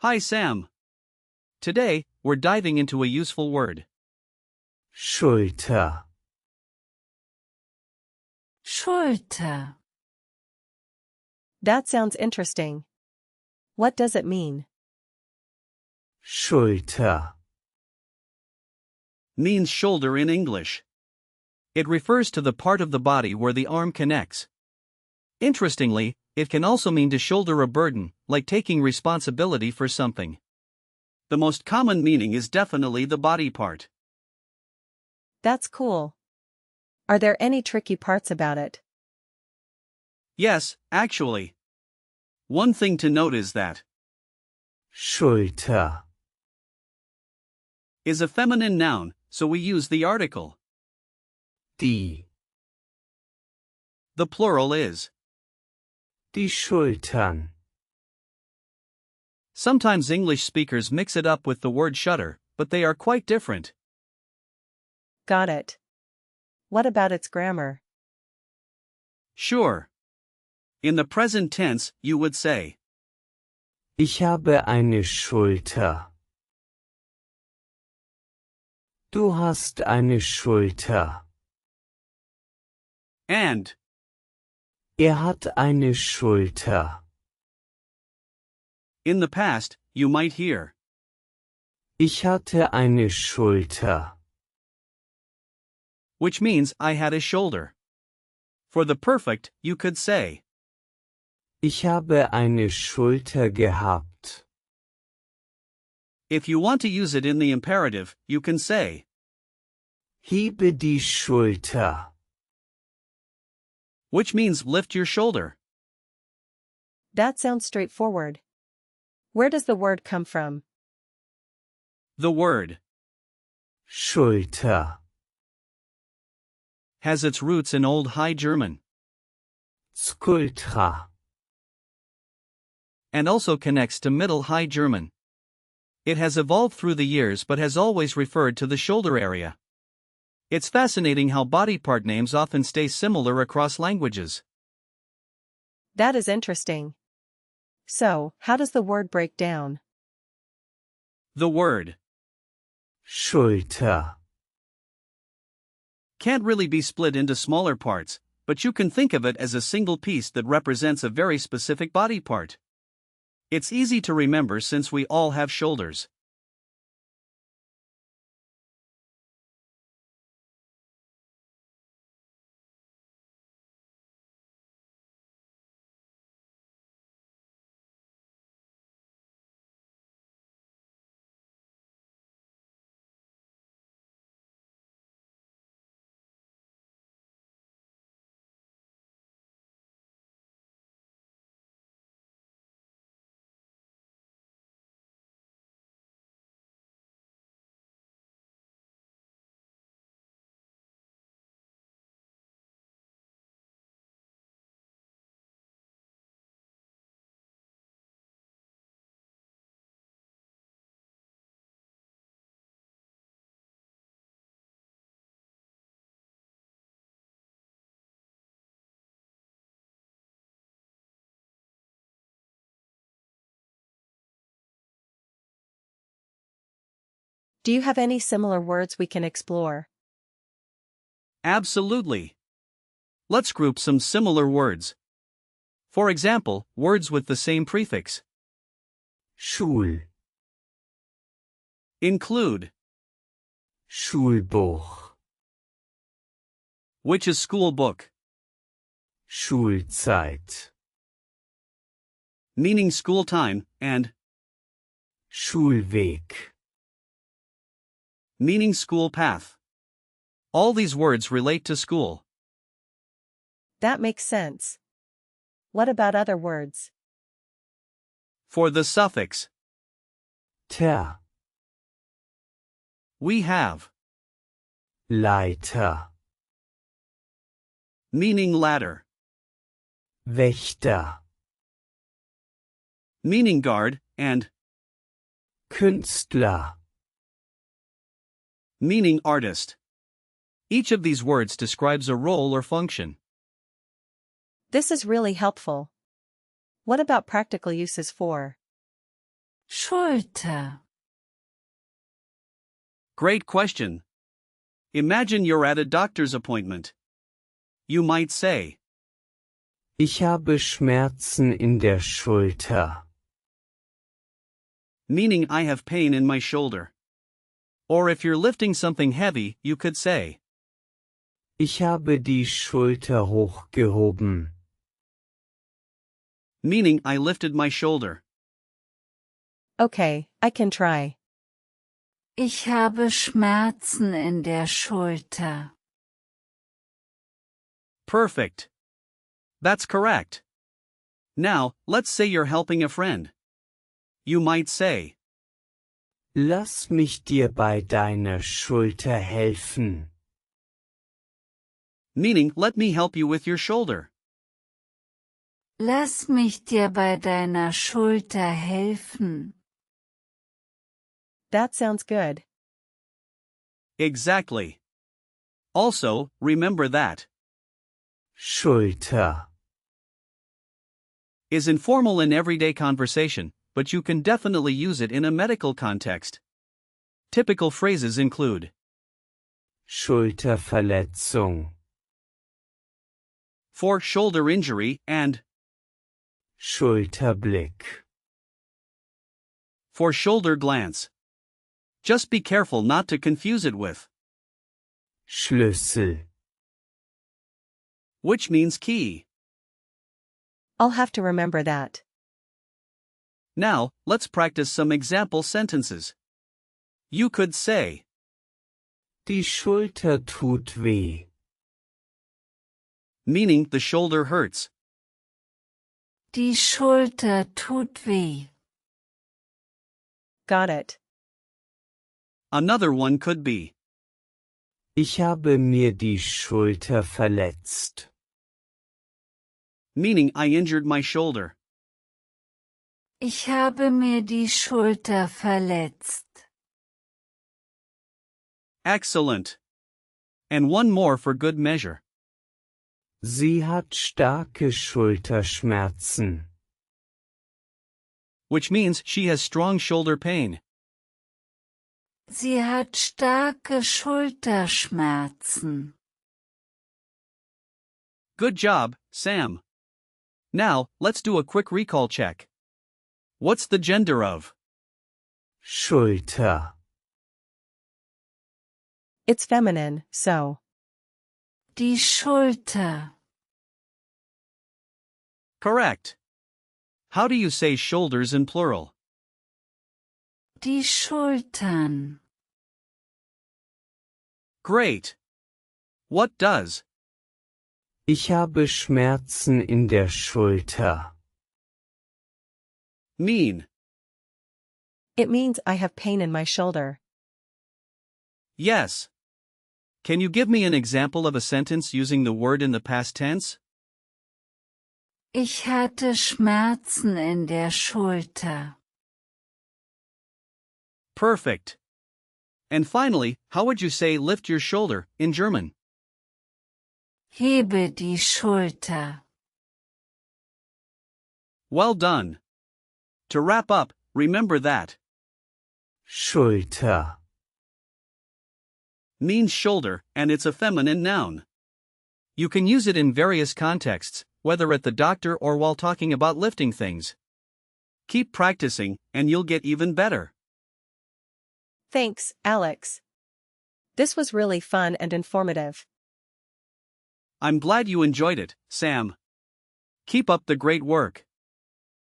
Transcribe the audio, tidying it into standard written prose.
Hi Sam. Today, we're diving into a useful word. Schulter. Schulter. That sounds interesting. What does it mean? Schulter. Means shoulder in English. It refers to the part of the body where the arm connects. Interestingly, it can also mean to shoulder a burden, like taking responsibility for something. The most common meaning is definitely the body part. That's cool. Are there any tricky parts about it? Yes, actually. One thing to note is that Schulter. is a feminine noun, so we use the article. Die. The plural is. Die Schultern. Sometimes English speakers mix it up with the word shudder, but they are quite different. Got it. What about its grammar? Sure. In the present tense, you would say, Ich habe eine Schulter. Du hast eine Schulter. and. Hat eine Schulter. In the past, you might hear, Ich hatte eine Schulter. which means I had a shoulder. For the perfect, you could say, Ich habe eine Schulter gehabt. if you want to use it in the imperative, you can say, Hebe die Schulter. which means lift your shoulder. That sounds straightforward. Where does the word come from? The word Schulter. has its roots in Old High German, Schultra. and also connects to Middle High German. It has evolved through the years but has always referred to the shoulder area. It's fascinating how body part names often stay similar across languages. That is interesting. So, how does the word break down? The word Schulter. can't really be split into smaller parts, but you can think of it as a single piece that represents a very specific body part. It's easy to remember since we all have shoulders. Do you have any similar words we can explore? Absolutely. Let's group some similar words. For example, words with the same prefix Schul. include, Schulbuch. which is school book, Schulzeit. meaning school time, and Schulweg. meaning school path. All these words relate to school. That makes sense. What about other words? For the suffix, Ter. we have, Leiter. meaning ladder, Wächter. meaning guard, and Künstler. meaning artist. Each of these words describes a role or function. This is really helpful. What about practical uses for? Schulter. Great question. Imagine you're at a doctor's appointment. You might say, Ich habe Schmerzen in der Schulter. meaning I have pain in my shoulder. Or if you're lifting something heavy, you could say, Ich habe die Schulter hochgehoben. meaning I lifted my shoulder. Okay, I can try. Ich habe Schmerzen in der Schulter. Perfect. That's correct. Now, let's say you're helping a friend. You might say, Lass mich dir bei deiner Schulter helfen. meaning let me help you with your shoulder. Lass mich dir bei deiner Schulter helfen. That sounds good. Exactly. Also, remember that Schulter. is informal in everyday conversation, but you can definitely use it in a medical context. Typical phrases include Schulterverletzung. for shoulder injury and Schulterblick. for shoulder glance. Just be careful not to confuse it with Schlüssel. which means key. I'll have to remember that. Now, let's practice some example sentences. You could say, Die Schulter tut weh. meaning the shoulder hurts. Die Schulter tut weh. Got it. Another one could be, Ich habe mir die Schulter verletzt. meaning I injured my shoulder. Ich habe mir die Schulter verletzt. Excellent. And one more for good measure. Sie hat starke Schulterschmerzen. Which means she has strong shoulder pain. Sie hat starke Schulterschmerzen. Good job, Sam. Now, let's do a quick recall check. What's the gender of Schulter. It's feminine, so. Die Schulter. correct? How do you say shoulders in plural? Die Schultern. Great. What does Ich habe Schmerzen in der Schulter. mean? It means I have pain in my shoulder. Yes. Can you give me an example of a sentence using the word in the past tense? Ich hatte Schmerzen in der Schulter. Perfect. And finally, how would you say lift your shoulder in German? Hebe die Schulter. Well done. To wrap up, remember that Schulter. means shoulder, and it's a feminine noun. You can use it in various contexts, whether at the doctor or while talking about lifting things. Keep practicing, and you'll get even better. Thanks, Alex. This was really fun and informative. I'm glad you enjoyed it, Sam. Keep up the great work.